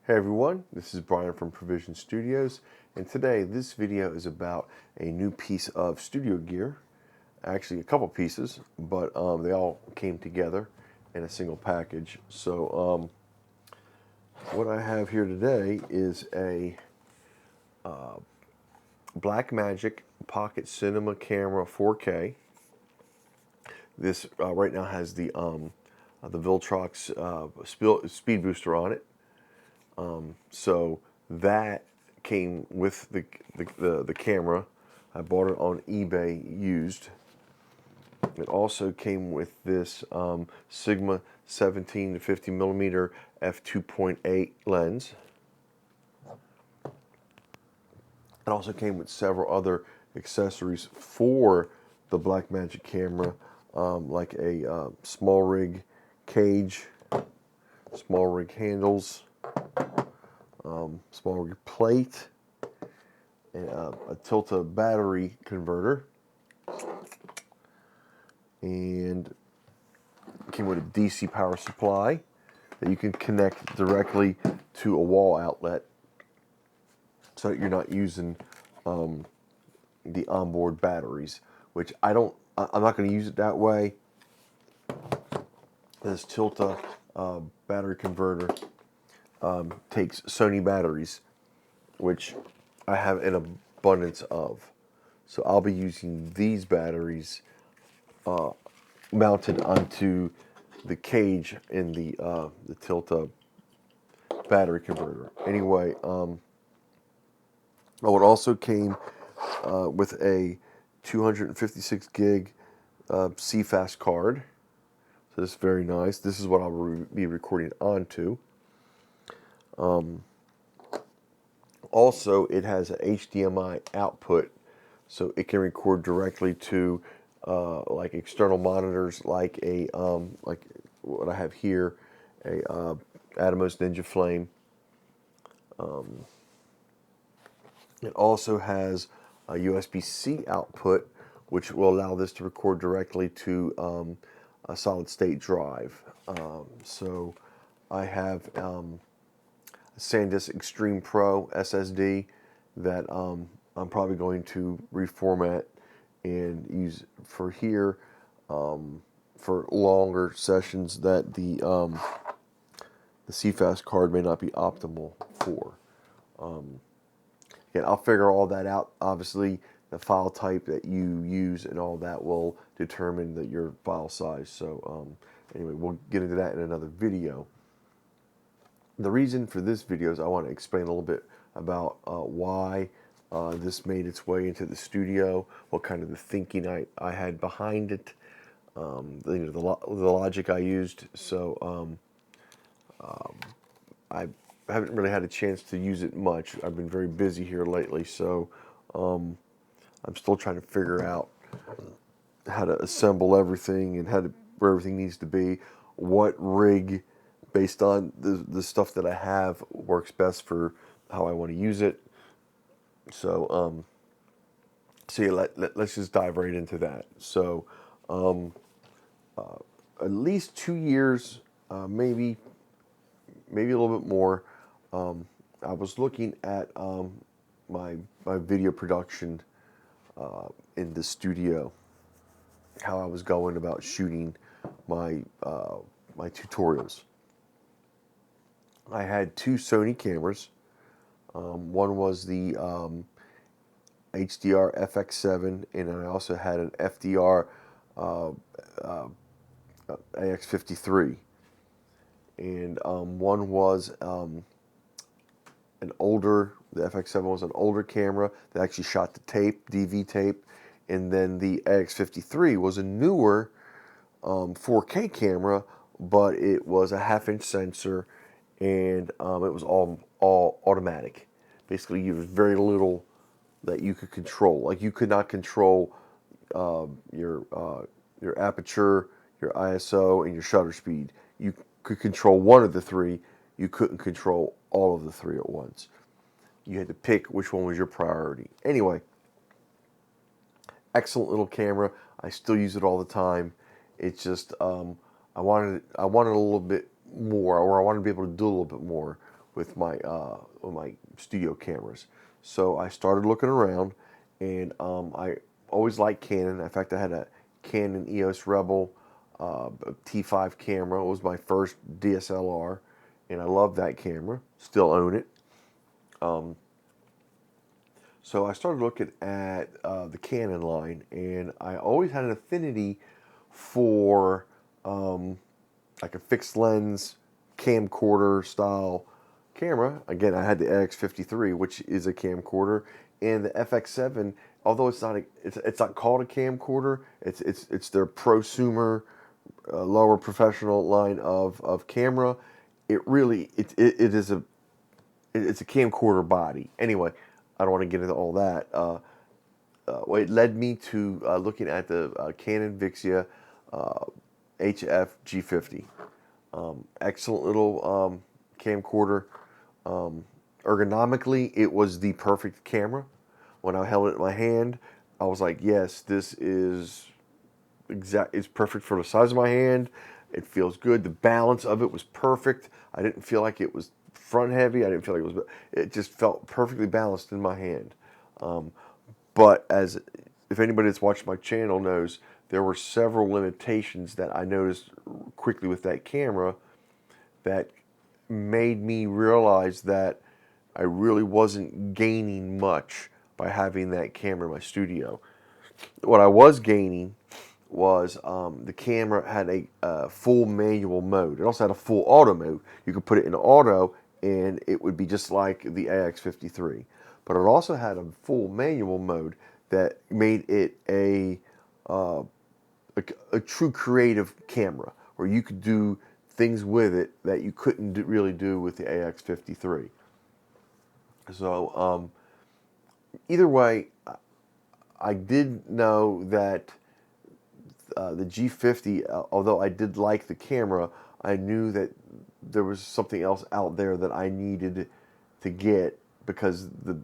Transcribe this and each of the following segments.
Hey everyone, this is Brian from Provision Studios, and today this video is about a new piece of studio gear. Actually a couple pieces, but they all came together in a single package. So what I have here today is a Blackmagic Pocket Cinema Camera 4K. This right now has the Viltrox speed booster on it. So that came with the camera. I bought it on eBay used. It also came with this Sigma 17 to 50 millimeter f2.8 lens. It also came with several other accessories for the Blackmagic camera, like a small rig cage, small rig handles, small rig plate, and a Tilta battery converter, and it came with a DC power supply that you can connect directly to a wall outlet, so that you're not using the onboard batteries, which I'm not going to use it that way. This Tilta battery converter takes Sony batteries, which I have an abundance of. So I'll be using these batteries mounted onto the cage in the Tilta battery converter. Anyway, it also came with a 256 gig CFast card. So this is very nice. This is what I'll be recording onto. Also, it has an HDMI output, so it can record directly to like external monitors, like like what I have here, a Atomos Ninja Flame. It also has a USB-C output, which will allow this to record directly to a solid-state drive. So I have a SanDisk Extreme Pro SSD that I'm probably going to reformat and use for here for longer sessions that the CFast card may not be optimal for. Again, I'll figure all that out. Obviously, the file type that you use and all that will determine your file size. So anyway, we'll get into that in another video. The reason for this video is I want to explain a little bit about why this made its way into the studio, what kind of the thinking I had behind it, the logic I used. So I haven't really had a chance to use it much. I've been very busy here lately, so I'm still trying to figure out how to assemble everything and where everything needs to be, what rig, based on the stuff that I have, works best for how I want to use it. So so yeah, let's just dive right into that. So at least 2 years, maybe a little bit more. I was looking at my video production in the studio, how I was going about shooting my my tutorials. I had two Sony cameras. One was the HDR FX7, and I also had an FDR AX53. And one was the FX7 was an older camera that actually shot the tape, DV tape, and then the AX53 was a newer 4K camera, but it was a 1/2-inch sensor, and it was all automatic. Basically, there was very little that you could control. Like, you could not control your aperture, your ISO, and your shutter speed. You could control one of the three. You couldn't control all of the three at once. You had to pick which one was your priority. Anyway, excellent little camera. I still use it all the time. It's just I wanted a little bit more, or I wanted to be able to do a little bit more with my studio cameras. So I started looking around, and I always liked Canon. In fact, I had a Canon EOS Rebel T5 camera. It was my first DSLR, and I loved that camera. Still own it. So I started looking at the Canon line, and I always had an affinity for like a fixed lens camcorder style camera. Again, I had the AX53, which is a camcorder, and the FX7. Although it's not called a camcorder. It's their prosumer, lower professional line of camera. It's a camcorder body. Anyway, I don't want to get into all that. Well, it led me to looking at the Canon Vixia HF G50. Excellent little camcorder. Ergonomically, it was the perfect camera. When I held it in my hand, I was like, yes, this is it's perfect for the size of my hand. It feels good. The balance of it was perfect. I didn't feel like it was front heavy. I didn't feel like it just felt perfectly balanced in my hand. But if anybody that's watched my channel knows, there were several limitations that I noticed quickly with that camera that made me realize that I really wasn't gaining much by having that camera in my studio. What I was gaining was the camera had a full manual mode. It also had a full auto mode. You could put it in auto and it would be just like the AX53. But it also had a full manual mode that made it a true creative camera where you could do things with it that you couldn't really do with the AX53. So either way, I did know that the G50, although I did like the camera, I knew that there was something else out there that I needed to get, because the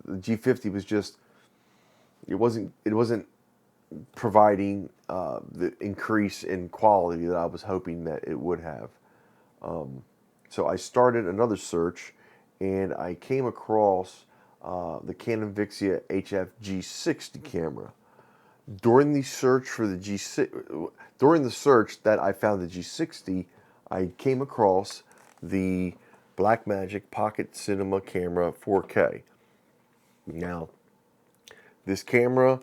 G50 was just, it wasn't providing the increase in quality that I was hoping that it would have. So I started another search, and I came across the Canon Vixia HF G60 camera. During the search that I found the G60, I came across the Blackmagic Pocket Cinema Camera 4K. Now, this camera,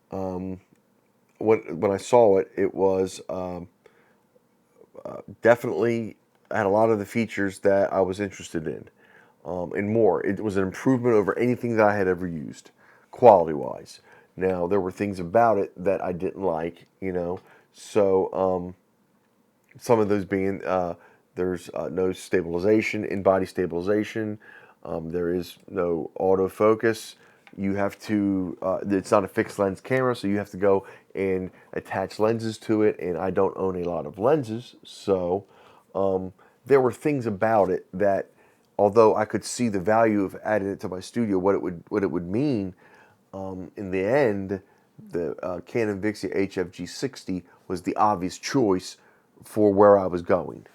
when I saw it, it was definitely had a lot of the features that I was interested in, and more. It was an improvement over anything that I had ever used, quality-wise. Now, there were things about it that I didn't like, so some of those being there's no stabilization, in-body stabilization. There is no autofocus. You have to, it's not a fixed lens camera, so you have to go and attach lenses to it, and I don't own a lot of lenses, so there were things about it that, although I could see the value of adding it to my studio, what it would mean, in the end, the Canon Vixia HF G60 was the obvious choice for where I was going.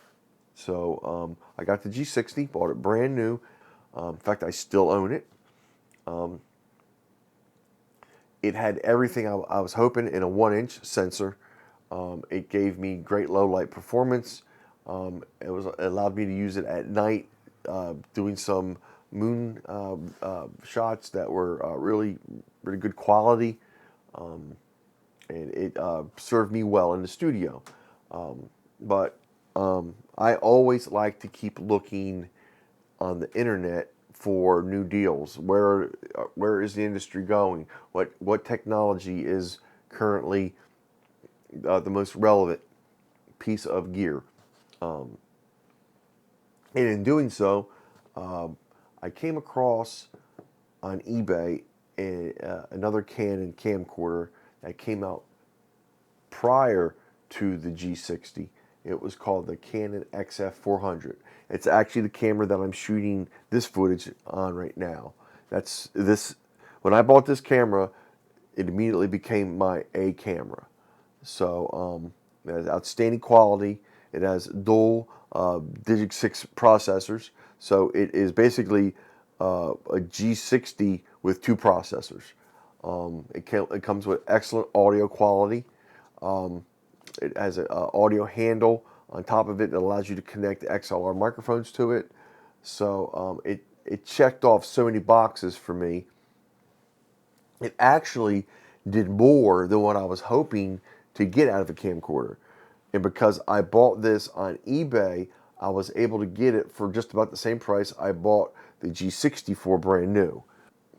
So I got the G60, bought it brand new. In fact, I still own it. It had everything I was hoping in a 1-inch sensor. It gave me great low light performance. It allowed me to use it at night, doing some moon shots that were really good quality, and it served me well in the studio. But I always like to keep looking on the internet for new deals. Where is the industry going? What technology is currently the most relevant piece of gear? And in doing so, I came across on eBay another Canon camcorder that came out prior to the G60. It was called the Canon XF400. It's actually the camera that I'm shooting this footage on right now. When I bought this camera, it immediately became my A camera. So it has outstanding quality. It has dual Digix 6 processors, So it is basically a G60 with 2 processors. It comes with excellent audio quality. It has an audio handle on top of it that allows you to connect XLR microphones to it. So it checked off so many boxes for me. It actually did more than what I was hoping to get out of a camcorder. And because I bought this on eBay, I was able to get it for just about the same price I bought the G60 for brand new.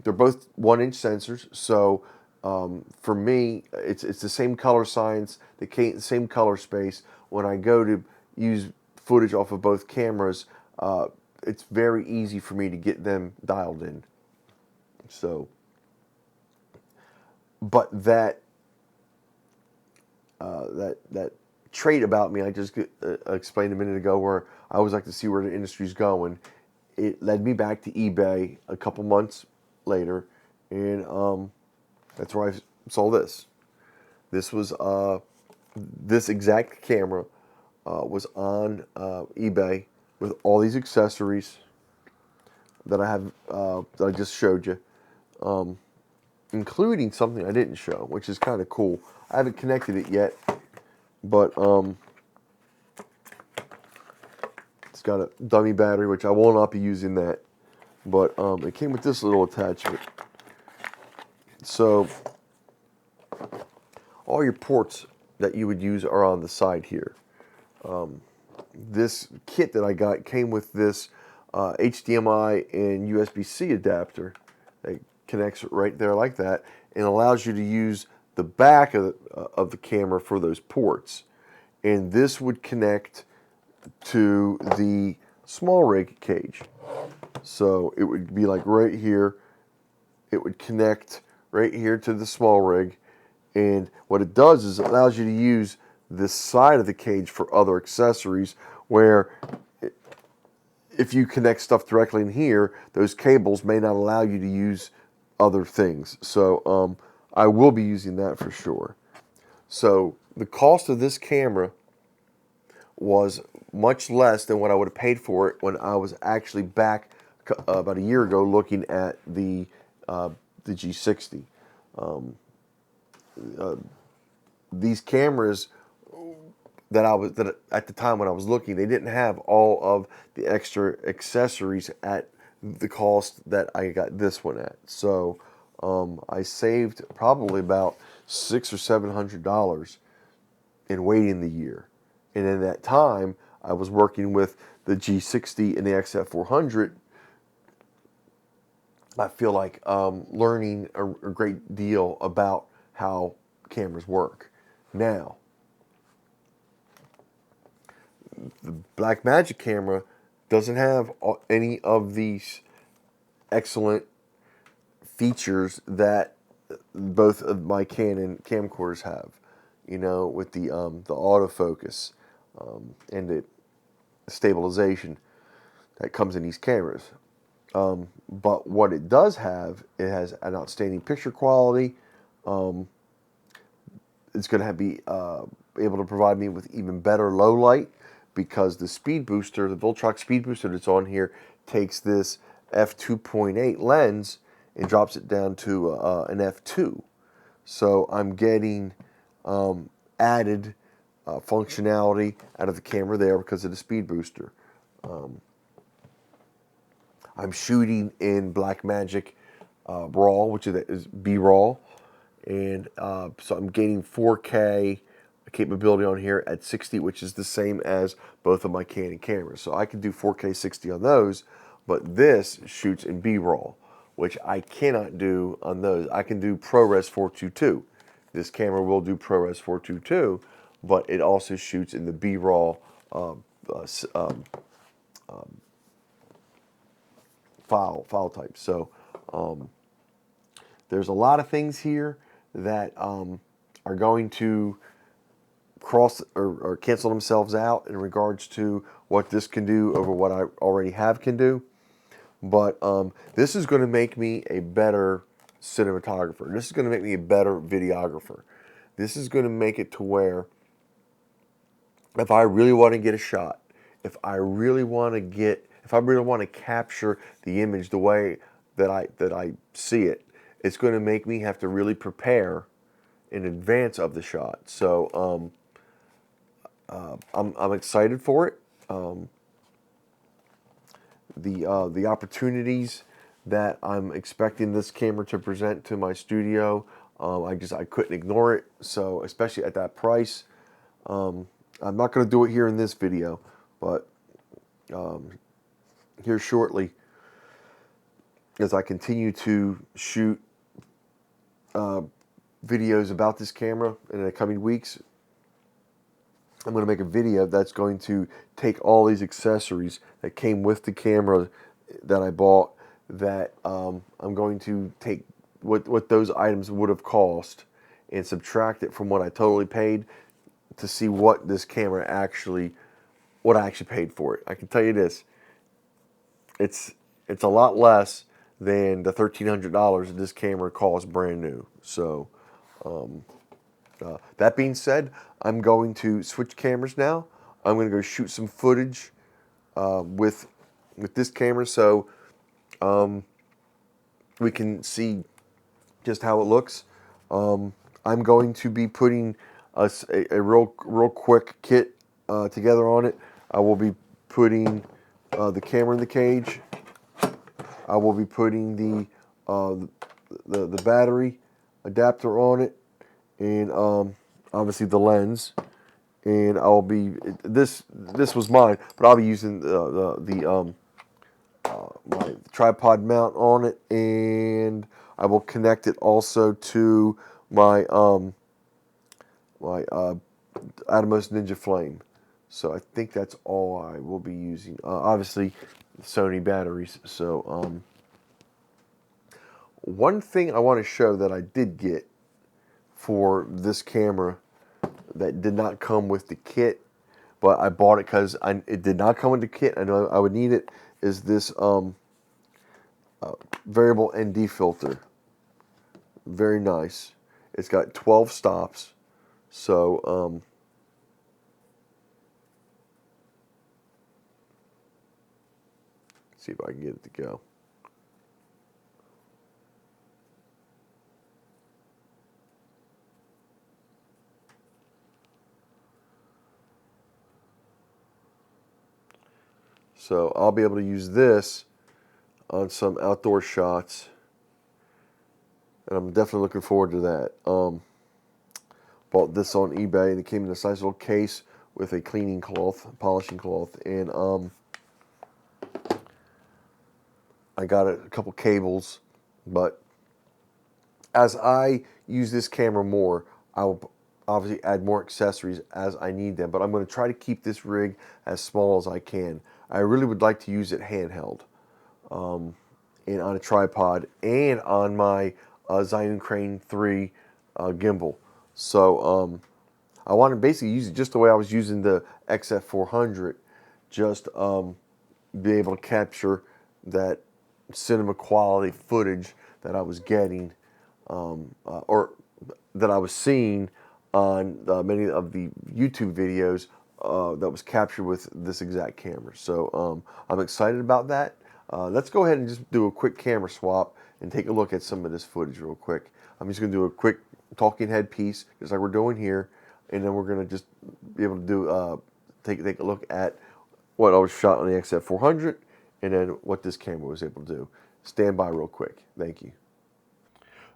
They're both 1-inch sensors, so for me, it's the same color science, the same color space. When I go to use footage off of both cameras, it's very easy for me to get them dialed in. So, but that trait about me I just explained a minute ago, where I always like to see where the industry's going, it led me back to eBay a couple months later, and that's where I saw this. This was this exact camera was on eBay with all these accessories that I have that I just showed you, including something I didn't show, which is kind of cool. I haven't connected it yet, but it's got a dummy battery, which I will not be using that. But it came with this little attachment. So all your ports that you would use are on the side here. This kit that I got came with this HDMI and USB-C adapter that connects right there like that, and allows you to use the back of the camera for those ports. And this would connect to the small rig cage. So it would be like right here. It would connect right here to the small rig. And what it does is it allows you to use this side of the cage for other accessories, where if you connect stuff directly in here, those cables may not allow you to use other things. So I will be using that for sure. So the cost of this camera was much less than what I would have paid for it when I was actually back about a year ago looking at the G60. These cameras that at the time when I was looking, they didn't have all of the extra accessories at the cost that I got this one at. So I saved probably about $600 or $700 in waiting the year. And in that time, I was working with the G60 and the XF400. I feel like learning a great deal about how cameras work. Now, the Blackmagic camera doesn't have any of these excellent features that both of my Canon camcorders have. You know, with the autofocus and the stabilization that comes in these cameras. But what it does have, it has an outstanding picture quality. It's going to be able to provide me with even better low light, because the speed booster, the Voltrox speed booster that's on here, takes this f2.8 lens and drops it down to an f2. So I'm getting added functionality out of the camera there because of the speed booster. I'm shooting in Blackmagic RAW, which is B-RAW, and so I'm gaining 4K capability on here at 60, which is the same as both of my Canon cameras. So I can do 4K 60 on those, but this shoots in B-RAW, which I cannot do on those. I can do ProRes 422. This camera will do ProRes 422, but it also shoots in the B-RAW file type. So there's a lot of things here that are going to cross or cancel themselves out in regards to what this can do over what I already can do. But this is going to make me a better cinematographer. This is going to make me a better videographer. This is going to make it to where if I really want to get a shot, if if I really want to capture the image the way that I see it, it's going to make me have to really prepare in advance of the shot. So I'm excited for it. The opportunities that I'm expecting this camera to present to my studio, I couldn't ignore it. So especially at that price, I'm not going to do it here in this video, but here shortly, as I continue to shoot videos about this camera in the coming weeks, I'm going to make a video that's going to take all these accessories that came with the camera that I bought, that I'm going to take what those items would have cost and subtract it from what I totally paid to see what this camera actually, what I actually paid for it. I can tell you this, it's a lot less than the $1,300 that this camera costs brand new. So that being said, I'm going to switch cameras now. I'm going to go shoot some footage with this camera, so we can see just how it looks. I'm going to be putting a real quick kit together on it. I will be putting the camera in the cage. I will be putting the battery adapter on it, and obviously the lens. And I'll be this was mine, but I'll be using my tripod mount on it, and I will connect it also to my my Atomos Ninja Flame. So I think that's all I will be using. Obviously, Sony batteries. So one thing I want to show that I did get for this camera that did not come with the kit, but I bought it because it did not come with the kit. I know I would need it. Is this variable ND filter? Very nice. It's got 12 stops. So let's see if I can get it to go. So I'll be able to use this on some outdoor shots, and I'm definitely looking forward to that. Bought this on eBay, and it came in this nice little case with a cleaning cloth, polishing cloth, and I got a couple cables. But as I use this camera more, I will obviously add more accessories as I need them, but I'm going to try to keep this rig as small as I can. I really would like to use it handheld, and on a tripod, and on my Zhiyun Crane 3 gimbal. So I want to basically use it just the way I was using the XF400, just be able to capture that cinema quality footage that I was getting, or that I was seeing on many of the YouTube videos that was captured with this exact camera. So I'm excited about that. Let's go ahead and just do a quick camera swap and take a look at some of this footage real quick. I'm just going to do a quick talking head piece, just like we're doing here, and then we're going to just be able to do take a look at what I was shot on the XF400, and then what this camera was able to do. Stand by real quick. Thank you.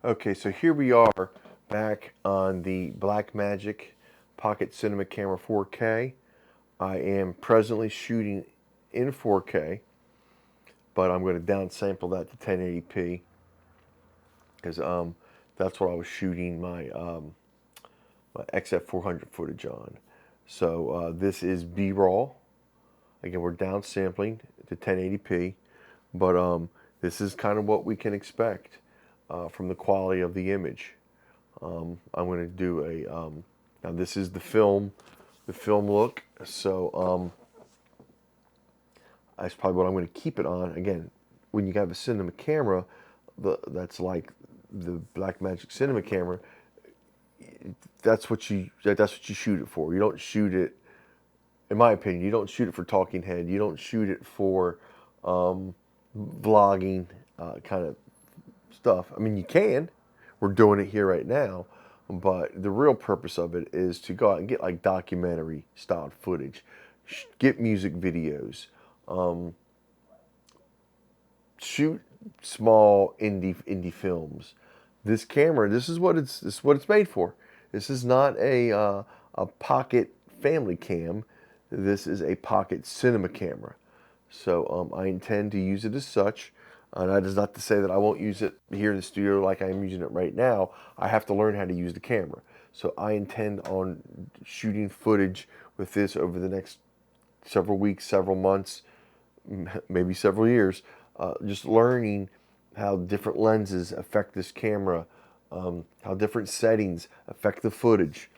Okay, so here we are back on the Blackmagic Pocket Cinema Camera 4K. I am presently shooting in 4K, but I'm going to downsample that to 1080p because that's what I was shooting my my XF400 footage on. So this is B-raw. Again, we're downsampling to 1080p, but this is kind of what we can expect from the quality of the image. I'm going to do a now this is the film look. So that's probably what I'm going to keep it on. Again, when you have a cinema camera that's like the Blackmagic Cinema Camera, that's what you shoot it for. You don't shoot it, in my opinion, you don't shoot it for talking head. You don't shoot it for vlogging kind of stuff. I mean, you can. We're doing it here right now. But the real purpose of it is to go out and get like documentary style footage, get music videos, shoot small indie films. This camera, this is what it's made for. This is not a pocket family cam. This is a pocket cinema camera. So I intend to use it as such. And that is not to say that I won't use it here in the studio like I am using it right now. I have to learn how to use the camera. So I intend on shooting footage with this over the next several weeks, several months, maybe several years, just learning how different lenses affect this camera, how different settings affect the footage,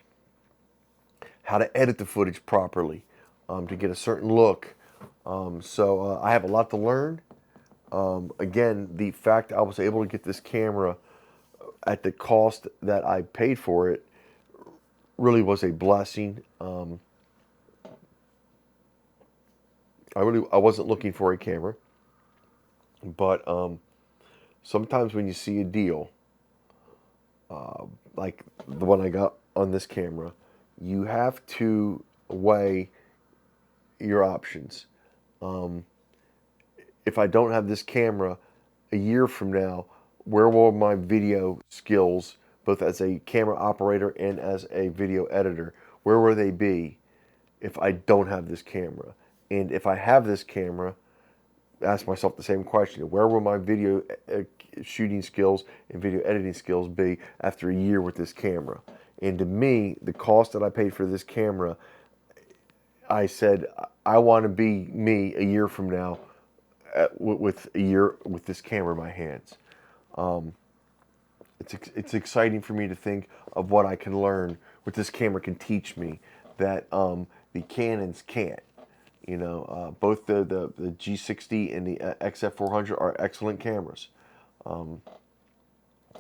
how to edit the footage properly to get a certain look. So I have a lot to learn. Again, the fact I was able to get this camera at the cost that I paid for it really was a blessing. I wasn't looking for a camera, but sometimes when you see a deal like the one I got on this camera, you have to weigh your options. If I don't have this camera a year from now, where will my video skills, both as a camera operator and as a video editor, where will they be if I don't have this camera? And if I have this camera, ask myself the same question: where will my video shooting skills and video editing skills be after a year with this camera? And to me, the cost that I paid for this camera, I said I want to be me a year from now with a year with this camera in my hands. It's exciting for me to think of what I can learn, what this camera can teach me that the Canons can't. You know, both the G60 and the XF400 are excellent cameras, and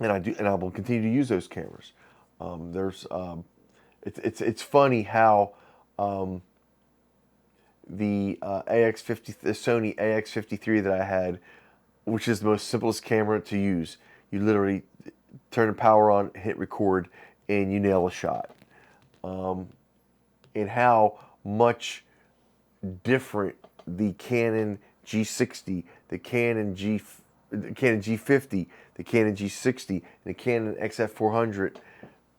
I will continue to use those cameras. It's funny how the the Sony AX53 that I had, which is the most simplest camera to use. You literally turn the power on, hit record, and you nail a shot. And how much different the Canon G60, the Canon G50, the Canon G60, and the Canon XF400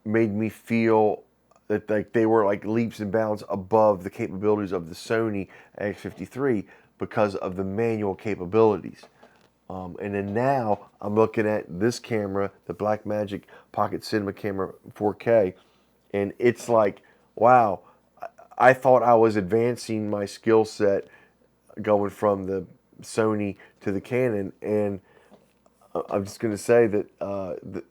made me feel that like they were like leaps and bounds above the capabilities of the Sony AX53 because of the manual capabilities. And then now I'm looking at this camera, the Blackmagic Pocket Cinema Camera 4K, and it's like, wow, I thought I was advancing my skill set going from the Sony to the Canon, and I'm just going to say that, and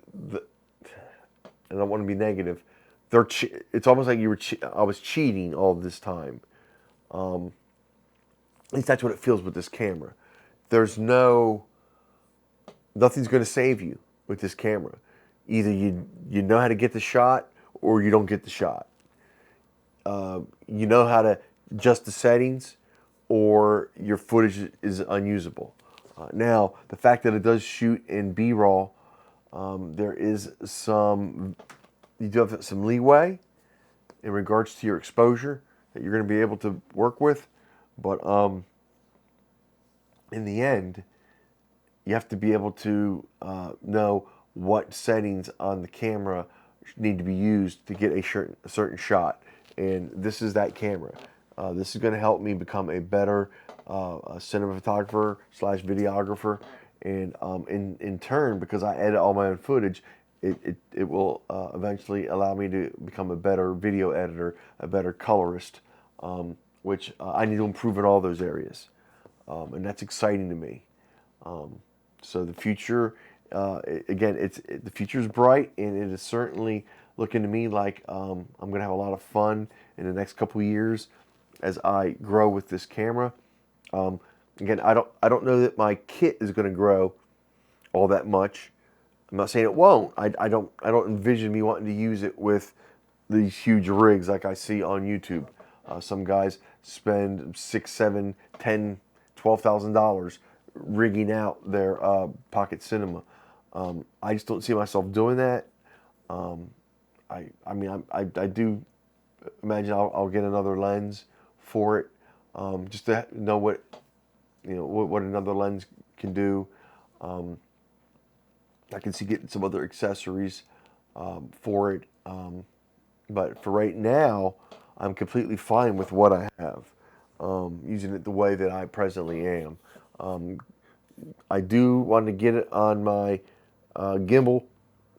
I don't want to be negative, it's almost like I was cheating all this time. At least that's what it feels with this camera. There's nothing's going to save you with this camera. Either you know how to get the shot or you don't get the shot. You know how to adjust the settings or your footage is unusable. Now, the fact that it does shoot in B-roll, there is you do have some leeway in regards to your exposure that you're going to be able to work with. But in the end, you have to be able to know what settings on the camera need to be used to get a certain shot. And this is that camera. This is going to help me become a better cinematographer / videographer. And in turn, because I edit all my own footage, it will eventually allow me to become a better video editor, a better colorist, which I need to improve in all those areas. And that's exciting to me. So the future, again, the future is bright, and it is certainly looking to me like I'm going to have a lot of fun in the next couple of years as I grow with this camera. Again, I don't know that my kit is going to grow all that much. I'm not saying it won't. I don't envision me wanting to use it with these huge rigs like I see on YouTube. Some guys spend $6, $7, $10, $12,000 rigging out their Pocket Cinema. I just don't see myself doing that. I do imagine I'll get another lens for it, just to know what what another lens can do. I can see getting some other accessories for it, but for right now, I'm completely fine with what I have, using it the way that I presently am. I do want to get it on my gimbal,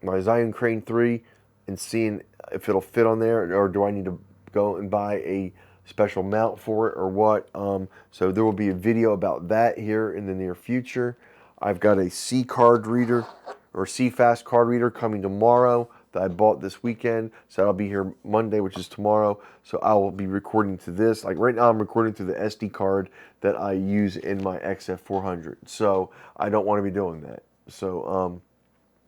my Zion Crane 3, and seeing if it'll fit on there, or do I need to go and buy a special mount for it or what. So there will be a video about that here in the near future. I've got a C card reader, or C-Fast card reader, coming tomorrow that I bought this weekend. So I'll be here Monday, which is tomorrow. So I will be recording to this. Like right now, I'm recording to the SD card that I use in my XF400. So I don't want to be doing that. So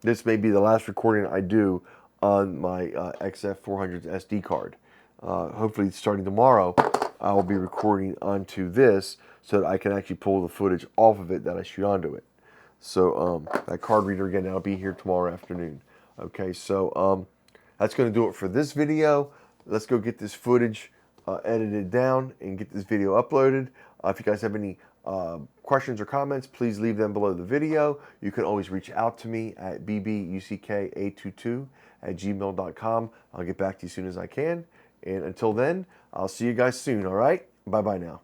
this may be the last recording I do on my XF400's SD card. Hopefully starting tomorrow, I will be recording onto this so that I can actually pull the footage off of it that I shoot onto it. So that card reader, again, that'll be here tomorrow afternoon. Okay, so that's going to do it for this video. Let's go get this footage edited down and get this video uploaded. If you guys have any questions or comments, please leave them below the video. You can always reach out to me at bbuck822@gmail.com. I'll get back to you as soon as I can. And until then, I'll see you guys soon, all right? Bye-bye now.